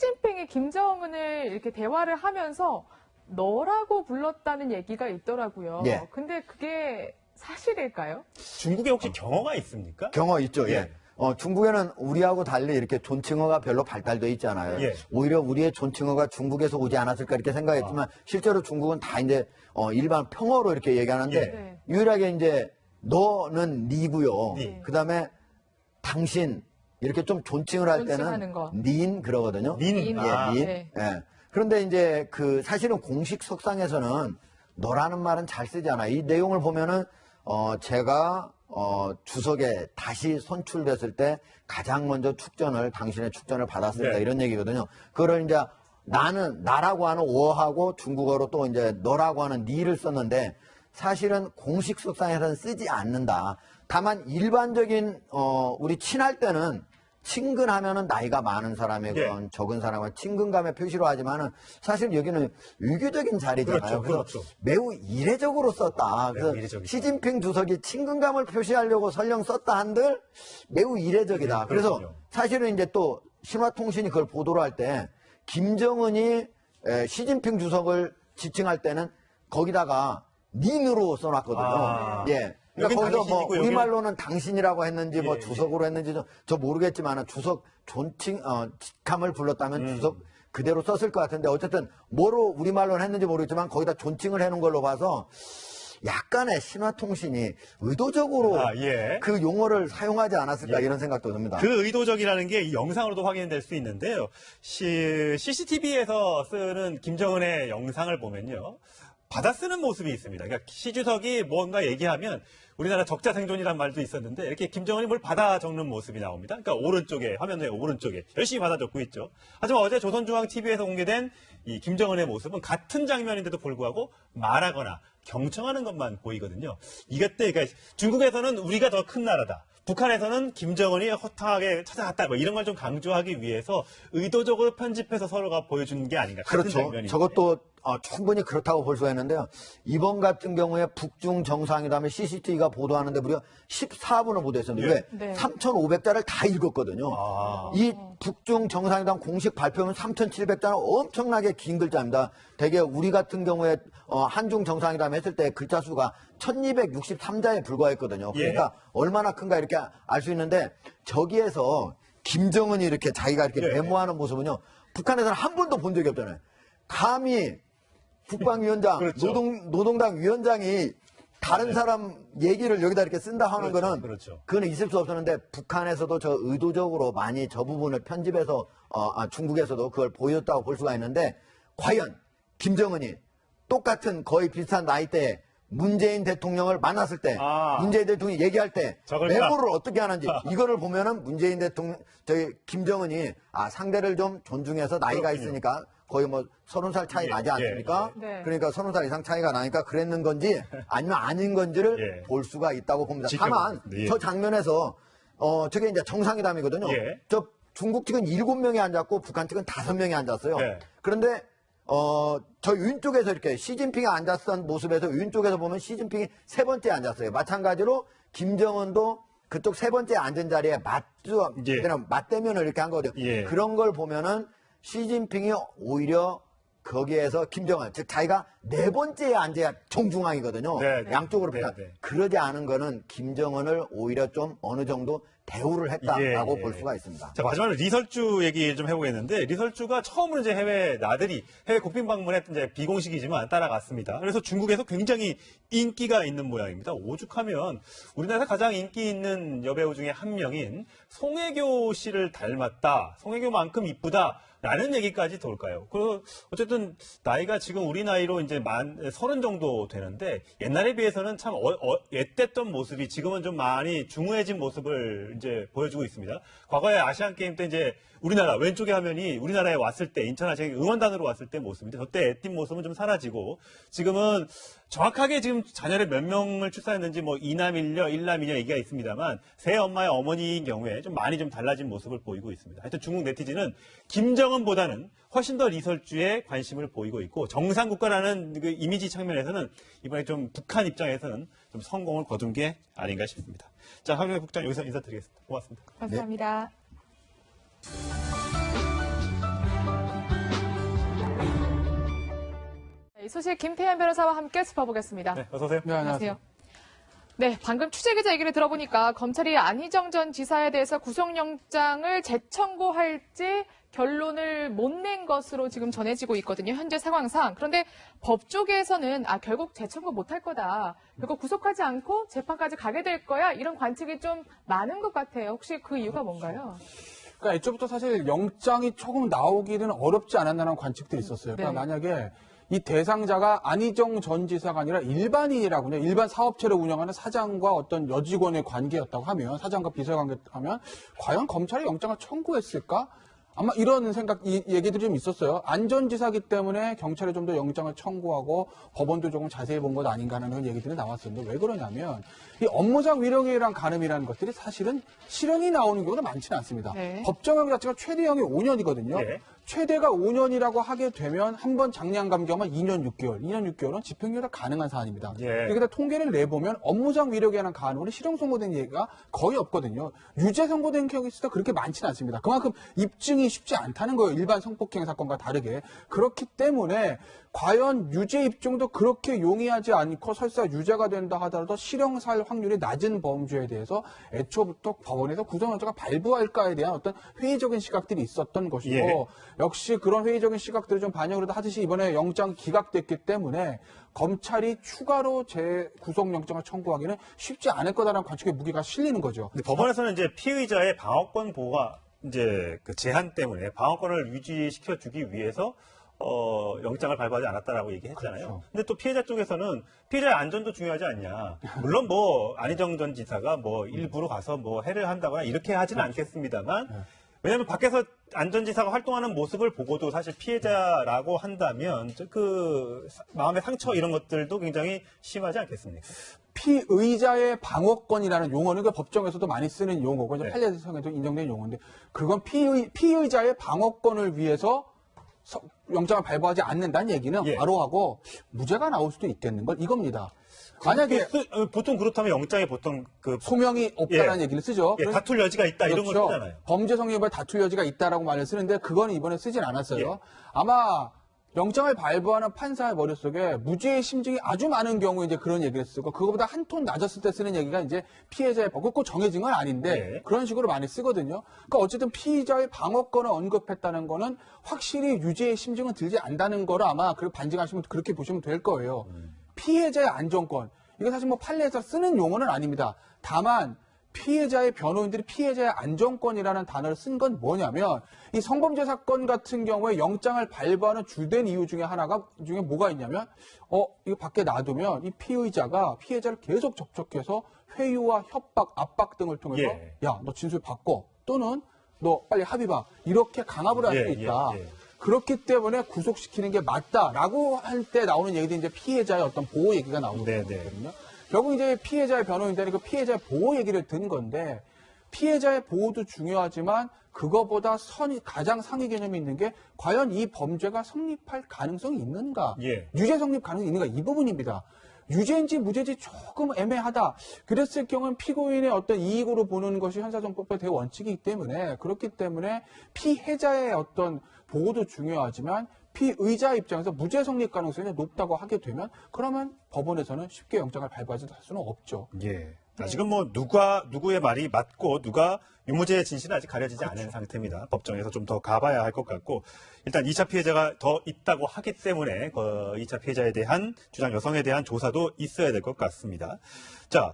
시진핑이 김정은을 이렇게 대화를 하면서 너라고 불렀다는 얘기가 있더라고요. 예. 근데 그게 사실일까요? 중국에 혹시 경어가 있습니까? 경어 있죠. 예. 예. 중국에는 우리하고 달리 이렇게 존칭어가 별로 발달돼 있지 않아요. 예. 오히려 우리의 존칭어가 중국에서 오지 않았을까 이렇게 생각했지만 실제로 중국은 다 이제 일반 평어로 이렇게 얘기하는데 예. 유일하게 이제 너는 니고요. 니. 그다음에 당신 이렇게 좀 존칭을 할 존칭하는 때는 거. 닌 그러거든요. 닌. 닌. 예, 아, 닌. 네. 예. 그런데 이제 사실은 공식 석상에서는 너라는 말은 잘 쓰지 않아요. 이 내용을 보면은 제가 주석에 다시 선출됐을 때 가장 먼저 당신의 축전을 받았습니다. 네. 이런 얘기거든요. 그걸 이제 나라고 하는 어하고 중국어로 또 이제 너라고 하는 니를 썼는데 사실은 공식 석상에서는 쓰지 않는다. 다만 일반적인 우리 친할 때는 친근하면은 나이가 많은 사람이건 적은 사람은 친근감의 표시로 하지만은 사실 여기는 유교적인 자리잖아요. 그렇죠. 그래서 매우 이례적으로 썼다. 그래서 이례적이죠. 시진핑 주석이 친근감을 표시하려고 설령 썼다 한들 매우 이례적이다. 그래서 그렇군요. 사실은 이제 또 신화통신이 그걸 보도를 할 때 김정은이 시진핑 주석을 지칭할 때는 거기다가 닌으로 써놨거든요. 아. 예. 여긴 그러니까 거기서 뭐 당신이고 여기는- 우리말로는 당신이라고 했는지 뭐 예, 주석으로 했는지 저 모르겠지만 주석 직함을 불렀다면 주석 그대로 썼을 것 같은데 어쨌든 뭐로 우리말로는 했는지 모르겠지만 거기다 존칭을 해놓은 걸로 봐서 약간의 신화통신이 의도적으로 예. 그 용어를 사용하지 않았을까 예. 이런 생각도 듭니다. 그 의도적이라는 게 이 영상으로도 확인될 수 있는데요. CCTV에서 쓰는 김정은의 영상을 보면요. 받아쓰는 모습이 있습니다. 그러니까 시 주석이 뭔가 얘기하면 우리나라 적자생존이란 말도 있었는데 이렇게 김정은이 뭘 받아 적는 모습이 나옵니다. 그러니까 오른쪽에 화면의 오른쪽에 열심히 받아 적고 있죠. 하지만 어제 조선중앙TV에서 공개된 이 김정은의 모습은 같은 장면인데도 불구하고 말하거나 경청하는 것만 보이거든요. 이것때 그러니까 중국에서는 우리가 더 큰 나라다. 북한에서는 김정은이 허탕하게 찾아갔다. 뭐 이런 걸 좀 강조하기 위해서 의도적으로 편집해서 서로가 보여주는 게 아닌가. 같은 그렇죠. 장면인데. 저것도 충분히 그렇다고 볼 수가 있는데요. 이번 같은 경우에 북중 정상회담에 CCTV가 보도하는데 무려 14분을 보도했었는데 예. 왜? 네. 3,500자를 다 읽었거든요. 아. 이 북중 정상회담 공식 발표는 3,700자는 엄청나게 긴 글자입니다. 대개 우리 같은 경우에 한중 정상회담 했을 때 글자 수가 1,263자에 불과했거든요. 그러니까 얼마나 큰가 이렇게 알 수 있는데 저기에서 김정은이 이렇게 자기가 이렇게 예. 메모하는 모습은요. 북한에서는 한 번도 본 적이 없잖아요. 감히 국방위원장, 그렇죠. 노동당 위원장이 다른 사람 얘기를 여기다 이렇게 쓴다 하는 그렇죠, 거는 그렇죠. 그거는 있을 수 없었는데 북한에서도 저 의도적으로 많이 저 부분을 편집해서 중국에서도 그걸 보여줬다고 볼 수가 있는데 과연 김정은이 똑같은 거의 비슷한 나이대에 문재인 대통령을 만났을 때 문재인 대통령이 얘기할 때 저걸 메모를 어떻게 하는지 이거를 보면은 문재인 대통령 김정은이 상대를 좀 존중해서 나이가 그렇군요. 있으니까 거의 뭐 30살 차이 나지 않습니까? 예. 네. 그러니까 30살 이상 차이가 나니까 그랬는 건지 아니면 아닌 건지를 예. 볼 수가 있다고 봅니다. 다만 예. 저 장면에서 저게 이제 정상회담이거든요. 예. 저 중국 측은 7명이 앉았고 북한 측은 5명이 앉았어요. 예. 그런데 저 왼쪽에서 이렇게 시진핑이 앉았던 모습에서 왼쪽에서 보면 시진핑이 세 번째에 앉았어요. 마찬가지로 김정은도 그쪽 세 번째 앉은 자리에 맞대면을 이렇게 한 거죠. 예. 그런 걸 보면은 시진핑이 오히려 거기에서 김정은, 즉 자기가 네 번째에 앉아야 정중앙이거든요. 네, 네. 양쪽으로 네, 보면 네. 그러지 않은 거는 김정은을 오히려 좀 어느 정도 대우를 했다라고 예. 볼 수가 있습니다. 자, 마지막으로 리설주 얘기 좀 해보겠는데, 리설주가 처음으로 이제 해외 국빈 방문에 이제 비공식이지만 따라갔습니다. 그래서 중국에서 굉장히 인기가 있는 모양입니다. 오죽하면 우리나라에서 가장 인기 있는 여배우 중에 한 명인 송혜교 씨를 닮았다. 송혜교만큼 이쁘다. 라는 얘기까지 돌까요? 그 어쨌든 나이가 지금 우리 나이로 이제 30 정도 되는데 옛날에 비해서는 참 앳됐던 모습이 지금은 좀 많이 중후해진 모습을 이제 보여주고 있습니다. 과거에 아시안 게임 때 이제 우리나라 왼쪽에 화면이 우리나라에 왔을 때 인천 아시안 응원단으로 왔을 때 모습인데 저때 앳띤 모습은 좀 사라지고 지금은 정확하게 지금 자녀를 몇 명을 출산했는지 뭐 이남일녀, 일남이녀 얘기가 있습니다만 새 엄마의 어머니인 경우에 좀 많이 좀 달라진 모습을 보이고 있습니다. 하여튼 중국 네티즌은 김정은보다는 훨씬 더 리설주에 관심을 보이고 있고 정상국가라는 그 이미지 측면에서는 이번에 좀 북한 입장에서는 좀 성공을 거둔 게 아닌가 싶습니다. 자, 황교안 국장 여기서 인사드리겠습니다. 고맙습니다. 감사합니다. 소식 김태현 변호사와 함께 짚어보겠습니다. 네, 어서 오세요. 네, 안녕하세요. 네, 방금 취재기자 얘기를 들어보니까 검찰이 안희정 전 지사에 대해서 구속영장을 재청구할지 결론을 못 낸 것으로 지금 전해지고 있거든요. 현재 상황상. 그런데 법 쪽에서는 결국 재청구 못할 거다. 결국 구속하지 않고 재판까지 가게 될 거야. 이런 관측이 좀 많은 것 같아요. 혹시 그 이유가 뭔가요? 그러니까 애초부터 사실 영장이 조금 나오기는 어렵지 않았나라는 관측들이 있었어요. 그러니까 네. 만약에 이 대상자가 안희정 전 지사가 아니라 일반인이라고요. 일반 사업체를 운영하는 사장과 어떤 여직원의 관계였다고 하면, 사장과 비서 관계하면 과연 검찰이 영장을 청구했을까? 아마 이런 얘기들이 좀 있었어요. 안전지사기 때문에 경찰에 좀 더 영장을 청구하고 법원도 조금 자세히 본 것 아닌가 하는 그런 얘기들이 나왔었는데 왜 그러냐면 이 업무상 위력이랑 간음이라는 것들이 사실은 실형이 나오는 경우가 많지는 않습니다. 네. 법정형 자체가 최대형이 5년이거든요. 네. 최대가 5년이라고 하게 되면 한 번 장량 감경은 2년 6개월, 2년 6개월은 집행유예가 가능한 사안입니다. 예. 여기다 통계를 내보면 업무상 위력에 관한 간호는 실형 선고된 얘기가 거의 없거든요. 유죄 선고된 케이스가 그렇게 많지는 않습니다. 그만큼 입증이 쉽지 않다는 거예요. 일반 성폭행 사건과 다르게. 그렇기 때문에 과연 유죄 입증도 그렇게 용이하지 않고 설사 유죄가 된다 하더라도 실형 살 확률이 낮은 범죄에 대해서 애초부터 법원에서 구속영장을 발부할까에 대한 어떤 회의적인 시각들이 있었던 것이고 예. 역시 그런 회의적인 시각들을 좀 반영을 하듯이 이번에 영장 기각됐기 때문에 검찰이 추가로 재구속영장을 청구하기는 쉽지 않을 거다라는 관측의 무게가 실리는 거죠. 근데 법원에서는 이제 피의자의 방어권 보호가 이제 그 제한 때문에 방어권을 유지시켜 주기 위해서 영장을 발부하지 않았다라고 얘기했잖아요. 그렇죠. 근데 또 피해자 쪽에서는 피해자의 안전도 중요하지 않냐. 물론 뭐 안희정 전 지사가 뭐 일부러 가서 뭐 해를 한다거나 이렇게 하지는 않겠습니다만 왜냐하면 밖에서 안전지사가 활동하는 모습을 보고도 사실 피해자라고 한다면 그 마음의 상처 이런 것들도 굉장히 심하지 않겠습니까? 피의자의 방어권이라는 용어는 그 법정에서도 많이 쓰는 용어고 이제 네. 판례에서도 인정된 용어인데 그건 피의자의 방어권을 위해서 영장을 발부하지 않는다는 얘기는 예. 바로 하고 무죄가 나올 수도 있겠는 걸 이겁니다. 만약에 보통 그렇다면 영장에 보통 그 소명이 없다라는 예. 얘기를 쓰죠. 예, 그래서 다툴 여지가 있다 이런 걸 그렇죠. 쓰잖아요. 범죄 성립을 다툴 여지가 있다라고 말을 쓰는데 그건 이번에 쓰진 않았어요. 예. 아마 영장을 발부하는 판사의 머릿속에 무죄의 심증이 아주 많은 경우에 이제 그런 얘기를 쓰고 그거보다 한 톤 낮았을 때 쓰는 얘기가 이제 피해자의 법을 꼭 정해진 건 아닌데 예. 그런 식으로 많이 쓰거든요. 그러니까 어쨌든 피의자의 방어권을 언급했다는 거는 확실히 유죄의 심증은 들지 않다는 거를 아마 반증하시면 그렇게 보시면 될 거예요. 피해자의 안전권. 이거 사실 뭐 판례에서 쓰는 용어는 아닙니다. 다만 피해자의 변호인들이 피해자의 안전권이라는 단어를 쓴 건 뭐냐면 이 성범죄 사건 같은 경우에 영장을 발부하는 주된 이유 중에 중에 뭐가 있냐면 이거 밖에 놔두면 이 피의자가 피해자를 계속 접촉해서 회유와 협박, 압박 등을 통해서 예. 야, 너 진술 바꿔 또는 너 빨리 합의 봐 이렇게 강압을 할 수 예, 있다. 예. 그렇기 때문에 구속시키는 게 맞다라고 할 때 나오는 얘기들이 이제 피해자의 어떤 보호 얘기가 나오는 네, 거거든요. 결국 이제 피해자의 변호인들이 그 피해자의 보호 얘기를 든 건데 피해자의 보호도 중요하지만 그거보다 가장 상위 개념이 있는 게 과연 이 범죄가 성립할 가능성이 있는가? 예. 유죄 성립 가능성이 있는가? 이 부분입니다. 유죄인지 무죄인지 조금 애매하다. 그랬을 경우는 피고인의 어떤 이익으로 보는 것이 형사정법의 대원칙이기 때문에 그렇기 때문에 피해자의 어떤 보호도 중요하지만 피의자 입장에서 무죄 성립 가능성이 높다고 하게 되면 그러면 법원에서는 쉽게 영장을 발부하지 할 수는 없죠. 예. 아직은 뭐 누구의 말이 맞고 누가 유무죄의 진실은 아직 가려지지 않은 상태입니다. 법정에서 좀 더 가봐야 할 것 같고 일단 2차 피해자가 더 있다고 하기 때문에 2차 피해자에 대한 주장 여성에 대한 조사도 있어야 될 것 같습니다. 자,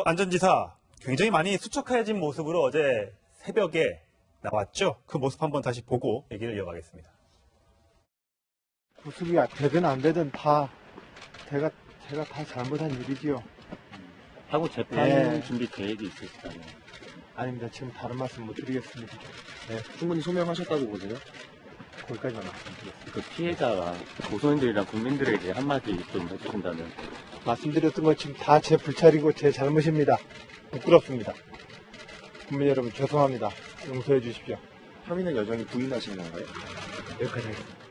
안전지사 굉장히 많이 수척해진 모습으로 어제 새벽에 나왔죠. 그 모습 한번 다시 보고 얘기를 이어가겠습니다. 구속이 되든 안 되든 다 제가 다 잘못한 일이지요. 하고 재판 예. 준비 계획이 있으시다면 아닙니다. 지금 다른 말씀 못 드리겠습니다. 충분히 소명하셨다고 보세요? 거기까지만 말씀드리겠습니다. 그 피해자가 고소인들이랑 국민들에게 한마디 좀 해주신다면 말씀드렸던 것 지금 다 제 불찰이고 제 잘못입니다. 부끄럽습니다. 국민 여러분 죄송합니다. 용서해 주십시오. 혐의는 여전히 부인하시는 건가요? 여기까지 하겠습니다.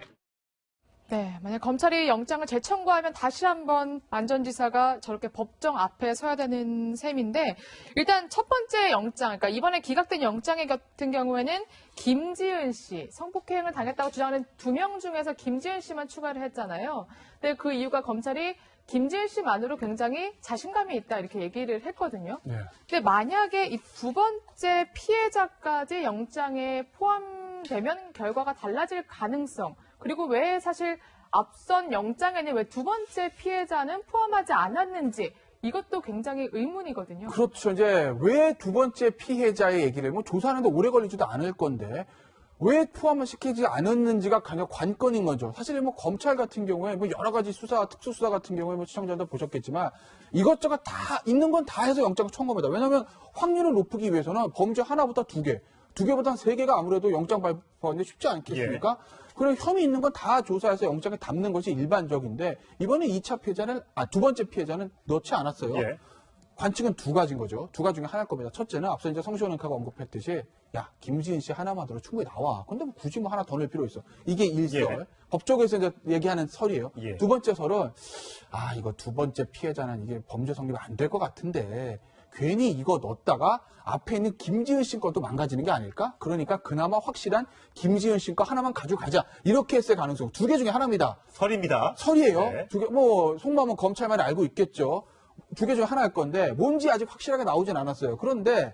네, 만약 검찰이 영장을 재청구하면 다시 한번 안전지사가 저렇게 법정 앞에 서야 되는 셈인데, 일단 첫 번째 영장, 그러니까 이번에 기각된 영장 같은 경우에는 김지은 씨, 성폭행을 당했다고 주장하는 2명 중에서 김지은 씨만 추가를 했잖아요. 근데 그 이유가 검찰이 김지은 씨만으로 굉장히 자신감이 있다 이렇게 얘기를 했거든요. 네. 근데 만약에 이 두 번째 피해자까지 영장에 포함되면 결과가 달라질 가능성, 그리고 왜 사실 앞선 영장에는 왜 두 번째 피해자는 포함하지 않았는지 이것도 굉장히 의문이거든요. 그렇죠. 이제 왜 두 번째 피해자의 얘기를 뭐 조사하는데 오래 걸리지도 않을 건데 왜 포함을 시키지 않았는지가 가장 관건인 거죠. 사실 뭐 검찰 같은 경우에 뭐 여러 가지 수사, 특수수사 같은 경우에 뭐 시청자도 보셨겠지만 이것저것 다 있는 건 다 해서 영장을 청구합니다. 왜냐하면 확률을 높이기 위해서는 범죄 하나보다 두 개보다 세 개가 아무래도 영장 발부하는데 쉽지 않겠습니까? 그리고 혐의 있는 건 다 조사해서 영장에 담는 것이 일반적인데 이번에 2차 피해자는 두 번째 피해자는 넣지 않았어요. 예. 관측은 두 가지인 거죠. 두 가지 중에 하나일 겁니다. 첫째는 앞서 이제 성시원은카가 언급했듯이 야 김지은 씨 하나만으로 충분히 나와. 근데 뭐 굳이 뭐 하나 더 넣을 필요 있어. 이게 일설. 예. 법조계에서 이제 얘기하는 설이에요. 예. 두 번째 설은 이거 두 번째 피해자는 이게 범죄 성립이 안 될 것 같은데 괜히 이거 넣었다가 앞에 있는 김지은 씨 것도 망가지는 게 아닐까? 그러니까 그나마 확실한 김지은 씨 거 하나만 가져가자. 이렇게 했을 가능성. 두 개 중에 하나입니다. 설입니다. 설이에요. 네. 두 개, 뭐, 속마음은 검찰만 알고 있겠죠. 두 개 중에 하나일 건데, 뭔지 아직 확실하게 나오진 않았어요. 그런데,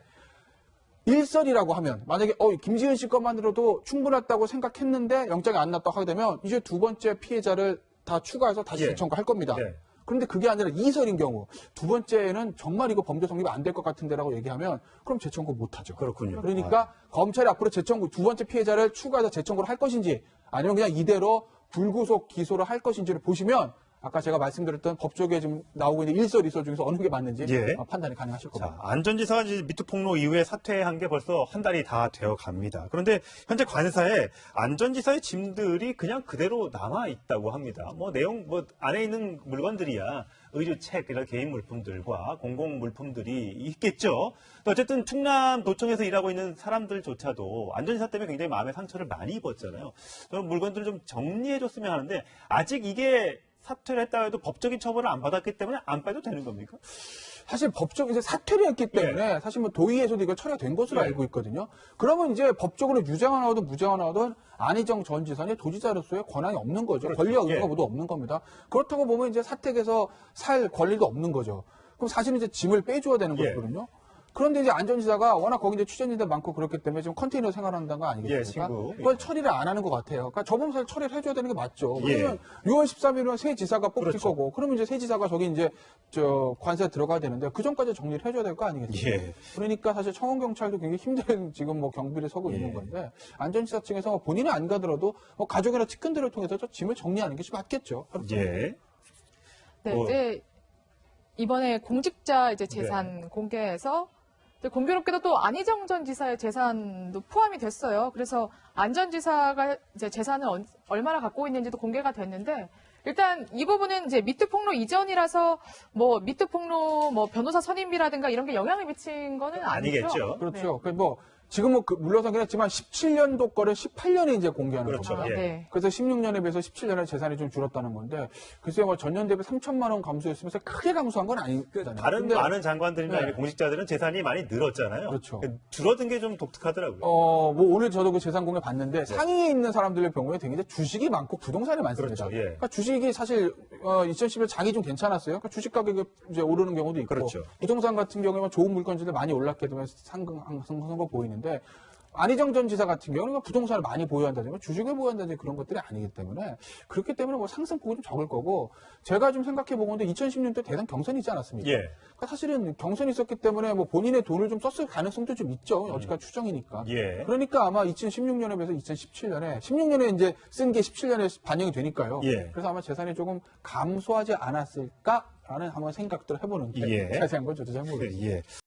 일설이라고 하면, 만약에, 김지은 씨 것만으로도 충분했다고 생각했는데, 영장이 안 났다고 하게 되면, 이제 두 번째 피해자를 다 추가해서 다시 예. 재청구할 겁니다. 네. 그런데 그게 아니라 이설인 경우, 두 번째는 정말 이거 범죄 성립이 안 될 것 같은데라고 얘기하면, 그럼 재청구 못 하죠. 그렇군요. 그러니까 검찰이 앞으로 재청구, 두 번째 피해자를 추가해서 재청구를 할 것인지 아니면 그냥 이대로 불구속 기소를 할 것인지를 보시면 아까 제가 말씀드렸던 법조계에 지금 나오고 있는 일설, 이설 중에서 어느 게 맞는지 예. 판단이 가능하실 겁니다. 자, 안전지사가 이제 미투 폭로 이후에 사퇴한 게 벌써 한 달이 다 되어 갑니다. 그런데 현재 관사에 안전지사의 짐들이 그냥 그대로 남아 있다고 합니다. 뭐 내용, 안에 있는 물건들이야 의류, 책, 이런 개인 물품들과 공공 물품들이 있겠죠. 어쨌든 충남도청에서 일하고 있는 사람들조차도 안전지사 때문에 굉장히 마음의 상처를 많이 입었잖아요. 그런 물건들을 좀 정리해줬으면 하는데 아직 이게 사퇴를 했다 해도 법적인 처벌을 안 받았기 때문에 안 빼도 되는 겁니까? 사실 법적 이제 사퇴를 했기 때문에 사실 뭐 도의에서도 이거 처리가 된 것으로 예. 알고 있거든요. 그러면 이제 법적으로 유죄가 나오든 무죄가 나오든 안희정 전 지사는 도지사로서의 권한이 없는 거죠. 그렇죠. 권리와 예. 의무가 모두 없는 겁니다. 그렇다고 보면 이제 사택에서 살 권리도 없는 거죠. 그럼 사실은 이제 짐을 빼줘야 되는 예. 거거든요. 그런데 이제 안전지사가 워낙 거기 이제 취재진들 많고 그렇기 때문에 지금 컨테이너 생활한다는 거 아니겠습니까? 예, 친구. 그걸 처리를 안 하는 것 같아요. 그러니까 저범사를 처리를 해줘야 되는 게 맞죠. 예. 왜냐면 6월 13일은 새 지사가 뽑힐 그렇죠. 거고, 그러면 이제 새 지사가 저기 이제 관세에 들어가야 되는데 그 전까지 정리를 해줘야 될 거 아니겠습니까? 예. 그러니까 사실 청원경찰도 굉장히 힘든 지금 뭐 경비를 서고 있는 건데 안전지사 측에서 본인이 안 가더라도 뭐 가족이나 측근들을 통해서 저 짐을 정리하는 게 맞겠죠. 예. 네, 뭐- 이제 이번에 공직자 이제 재산 공개해서 공교롭게도 또 안희정 전 지사의 재산도 포함이 됐어요. 그래서 안 전 지사가 이제 재산을 얼마나 갖고 있는지도 공개가 됐는데 일단 이 부분은 이제 미투 폭로 이전이라서 뭐 미투 폭로 뭐 변호사 선임비라든가 이런 게 영향을 미친 거는 아니죠. 아니겠죠. 그렇죠. 뭐 지금 뭐 물러서긴 했지만 17년도 거를 18년에 이제 공개하는 그렇죠. 겁니다. 예. 네. 그래서 16년에 비해서 17년에 재산이 좀 줄었다는 건데 글쎄요 뭐 전년 대비 3천만 원 감소했으면서 크게 감소한 건 아니잖아요. 다른 근데 많은 장관들이나 네. 공직자들은 재산이 많이 늘었잖아요. 그렇죠. 줄어든 게 좀 독특하더라고요. 뭐 오늘 저도 그 재산 공개 봤는데 상위에 있는 사람들의 경우에 되게 이제 주식이 많고 부동산이 많습니다. 그렇죠. 예. 그러니까 주식이 사실 2011 장이 좀 괜찮았어요. 그러니까 주식 가격이 이제 오르는 경우도 있고 그렇죠. 부동산 같은 경우에는 좋은 물건들이 많이 올랐기 때문에 상승한 거 보이는데 안희정 전 지사 같은 경우는 부동산을 많이 보유한다든가 주식을 보유한다든지 그런 것들이 아니기 때문에 그렇기 때문에 뭐 상승폭이 좀 적을 거고 제가 좀 생각해 본 건데 2016년도 대선 경선이 있지 않았습니까? 예. 그러니까 사실은 경선이 있었기 때문에 뭐 본인의 돈을 좀 썼을 가능성도 좀 있죠. 여지까지 추정이니까. 예. 그러니까 아마 2016년에 비해서 2017년에 16년에 이제 쓴 게 17년에 반영이 되니까요. 예. 그래서 아마 재산이 조금 감소하지 않았을까라는 한번 생각들을 해보는 예. 자세한 건 저도 잘 모르겠습니다. 예.